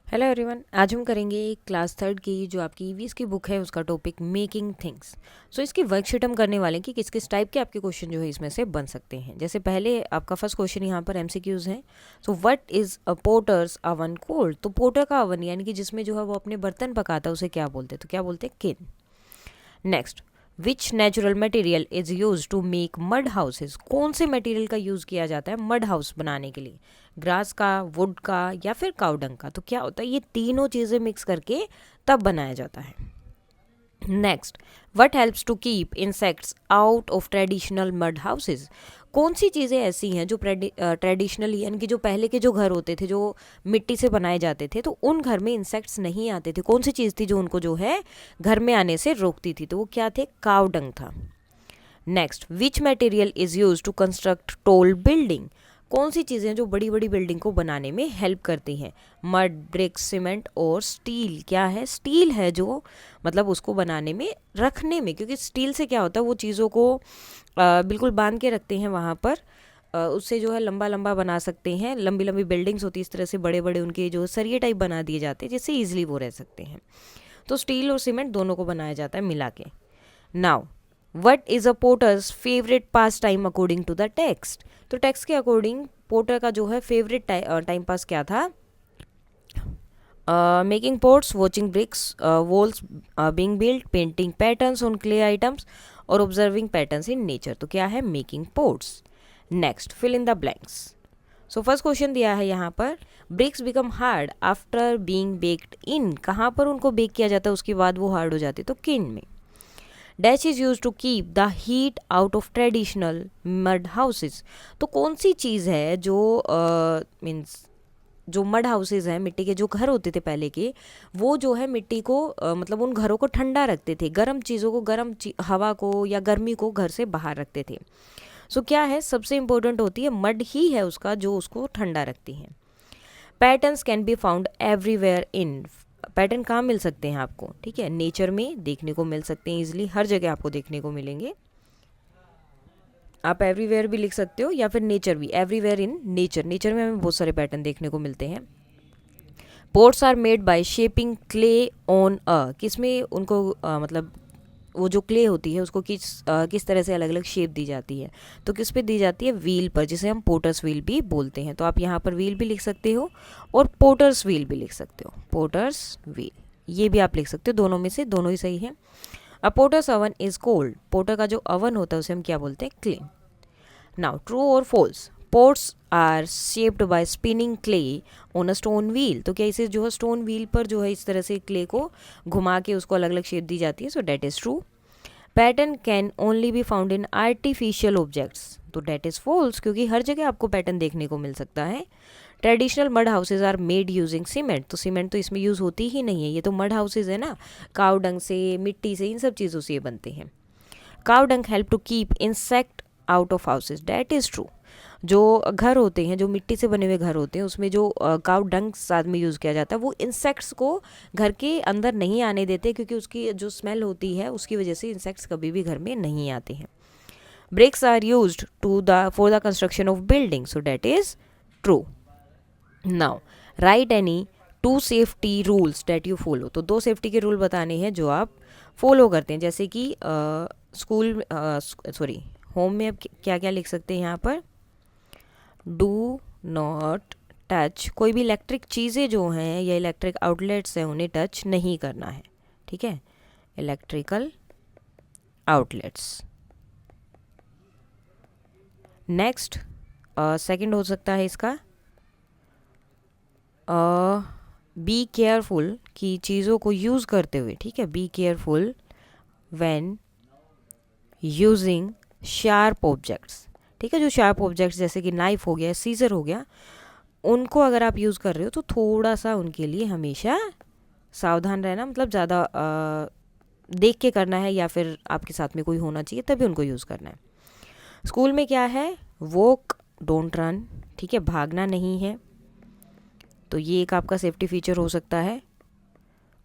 Hello everyone, आज हम करेंगे क्लास थर्ड की जो आपकी ईवीएस की बुक है उसका टॉपिक मेकिंग थिंग्स। सो इसकी वर्कशीट हम करने वाले हैं कि किस किस टाइप के आपके क्वेश्चन जो है इसमें से बन सकते हैं। जैसे पहले आपका फर्स्ट क्वेश्चन यहाँ पर एमसीक्यूज है। So what is a potter's oven called. तो पोटर का अवन यानी कि जिसमें जो है वो अपने बर्तन पकाता है उसे क्या बोलते हैं, तो क्या बोलते हैं, kiln. Next, which natural material is use to make mud houses. कौन से मटेरियल का यूज़ किया जाता है मड हाउस बनाने के लिए, ग्रास का, वुड का या फिर काउडंग का। तो क्या होता है, ये तीनों चीज़ें मिक्स करके तब बनाया जाता है। Next, what helps to keep insects out of traditional mud houses. कौन सी चीज़ें ऐसी हैं जो ट्रेडिशनली यानी कि जो पहले के जो घर होते थे जो मिट्टी से बनाए जाते थे तो उन घर में इंसेक्ट्स नहीं आते थे। कौन सी चीज़ थी जो उनको जो है घर में आने से रोकती थी, तो वो क्या थे, काव डंग था। Next, which material is use to construct tall building. कौन सी चीज़ें जो बड़ी बड़ी बिल्डिंग को बनाने में हेल्प करती हैं, मड, ब्रिक, सीमेंट और स्टील। क्या है, स्टील है जो मतलब उसको बनाने में रखने में, क्योंकि स्टील से क्या होता है वो चीज़ों को बिल्कुल बांध के रखते हैं वहाँ पर। उससे जो है लंबा लंबा बना सकते हैं, लंबी लंबी बिल्डिंग्स होती है इस तरह से, बड़े बड़े उनके जो सरिये टाइप बना दिए जाते हैं जिससे ईजिली वो रह सकते हैं। तो स्टील और सीमेंट दोनों को बनाया जाता है मिला के। Now, what is a potter's favourite pastime according to the text. तो टेक्स्ट के अकॉर्डिंग पोटर का जो है फेवरेट टाइम पास क्या था, making pots, watching bricks walls being built, painting patterns on clay items और ऑब्जर्विंग पैटर्न्स इन नेचर। तो क्या है, making pots. Next, fill in the blanks. So first question दिया है यहाँ पर, bricks become hard after being baked इन। कहाँ पर उनको बेक किया जाता है उसके बाद वो हार्ड हो जाते, तो किन में। Dash is use to keep the heat out of traditional mud houses. तो कौन सी चीज़ है जो मीन्स जो मड हाउसेज हैं, मिट्टी के जो घर होते थे पहले के, वो जो है मिट्टी को मतलब उन घरों को ठंडा रखते थे, गर्म चीज़ों को, हवा को या गर्मी को घर से बाहर रखते थे। सो क्या है, सबसे इंपॉर्टेंट होती है मड ही है उसका जो उसको ठंडा रखती है। Patterns can be found everywhere in. Pattern कहाँ मिल सकते हैं आपको, ठीक है, नेचर में देखने को मिल सकते हैं, इजिली हर जगह आपको देखने को मिलेंगे। आप एवरीवेयर भी लिख सकते हो या फिर नेचर भी, एवरीवेयर इन नेचर, नेचर में हमें बहुत सारे पैटर्न देखने को मिलते हैं। Pots are made by shaping clay on a. किसमें उनको मतलब वो जो क्ले होती है उसको किस तरह से अलग अलग शेप दी जाती है, तो किस पे दी जाती है, व्हील पर, जिसे हम पोटर्स व्हील भी बोलते हैं। तो आप यहाँ पर व्हील भी लिख सकते हो और पोटर्स व्हील भी लिख सकते हो, पोटर्स व्हील ये भी आप लिख सकते हो, दोनों में से दोनों ही सही है। A potter's oven is cold. Potter का जो अवन होता है उसे हम क्या बोलते हैं, क्ले। नाउ, ट्रू और false. Pots are shaped by spinning clay on a stone wheel. तो क्या इसे जो है स्टोन व्हील पर जो है इस तरह से क्ले को घुमा के उसको अलग अलग शेप दी जाती है, so that is true. Pattern can only be found in artificial objects. तो डेट इज फॉल्स, क्योंकि हर जगह आपको पैटर्न देखने को मिल सकता है। Traditional mud houses are made using cement. तो सीमेंट तो इसमें यूज़ होती ही नहीं है, ये तो मड हाउसेज है ना, काव डंग से, मिट्टी से, इन सब चीज़ों से ये बनते हैं। Cow dung help to keep insect out of houses. That is true. जो घर होते हैं, जो मिट्टी से बने हुए घर होते हैं, उसमें जो काव डंग साथ में यूज़ किया जाता है वो इंसेक्ट्स को घर के अंदर नहीं आने देते, क्योंकि उसकी जो स्मेल होती है उसकी वजह से इंसेक्ट्स कभी भी घर में नहीं आते हैं। Bricks are used to the for the construction of building, so that is true. Now, write any two safety rules that you follow. तो दो सेफ्टी के रूल बताने हैं जो आप फॉलो करते हैं, जैसे कि स्कूल सॉरी होम में आप क्या क्या लिख सकते हैं यहाँ पर, डू नॉट टच। कोई भी इलेक्ट्रिक चीज़ें जो हैं या इलेक्ट्रिक आउटलेट्स हैं उन्हें टच नहीं करना है, ठीक है, इलेक्ट्रिकल आउटलेट्स। नेक्स्ट, सेकंड हो सकता है इसका, बी केयरफुल, कि चीज़ों को यूज़ करते हुए, ठीक है, be careful when using sharp objects. ठीक है, जो शार्प ऑब्जेक्ट्स जैसे कि नाइफ हो गया, सीजर हो गया, उनको अगर आप यूज़ कर रहे हो तो थोड़ा सा उनके लिए हमेशा सावधान रहना, मतलब ज़्यादा देख के करना है, या फिर आपके साथ में कोई होना चाहिए तभी उनको यूज़ करना है। स्कूल में क्या है, वॉक डोंट रन, ठीक है, भागना नहीं है, तो ये एक आपका सेफ्टी फीचर हो सकता है।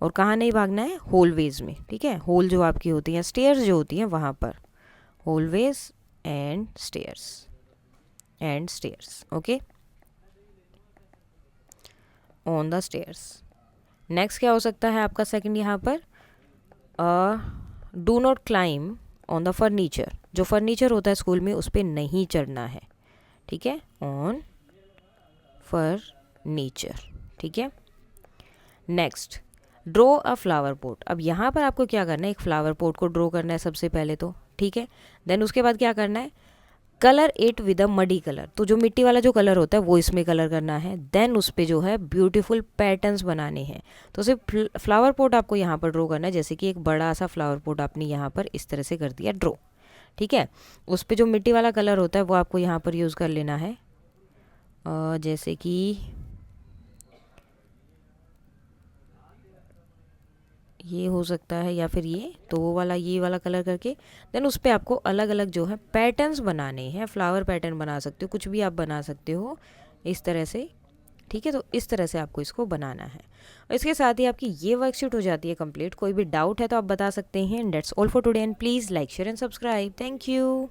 और कहाँ नहीं भागना है, होलवेज में, ठीक है, होल जो आपकी होती हैं, स्टेयर्स जो होती हैं वहाँ पर, hallways and stairs, okay, on the stairs. Next क्या हो सकता है आपका सेकंड यहाँ पर, do not climb on the furniture. जो फर्नीचर होता है स्कूल में उस पर नहीं चढ़ना है, ठीक है, ऑन फर्नीचर, ठीक है। Next, draw a flower pot. अब यहाँ पर आपको क्या करना है, एक फ्लावर पॉट को ड्रॉ करना है सबसे पहले तो, ठीक है। देन उसके बाद क्या करना है, colour it with a muddy colour. तो जो मिट्टी वाला जो कलर होता है वो इसमें कलर करना है। देन उस पर जो है ब्यूटीफुल पैटर्न्स बनाने हैं। तो सिर्फ फ्लावर पॉट आपको यहाँ पर ड्रॉ करना है, जैसे कि एक बड़ा सा फ्लावर पॉट आपने यहाँ पर इस तरह से कर दिया ड्रॉ, ठीक है। उस पर जो मिट्टी वाला कलर होता है वो आपको यहाँ पर यूज़ कर लेना है, जैसे कि ये हो सकता है या फिर ये, तो वो वाला ये वाला कलर करके देन उस पर आपको अलग अलग जो है पैटर्न्स बनाने हैं। फ्लावर पैटर्न बना सकते हो, कुछ भी आप बना सकते हो इस तरह से, ठीक है। तो इस तरह से आपको इसको बनाना है। और इसके साथ ही आपकी ये वर्कशीट हो जाती है कंप्लीट। कोई भी डाउट है तो आप बता सकते हैं। That's all for today and please like share and subscribe. Thank you.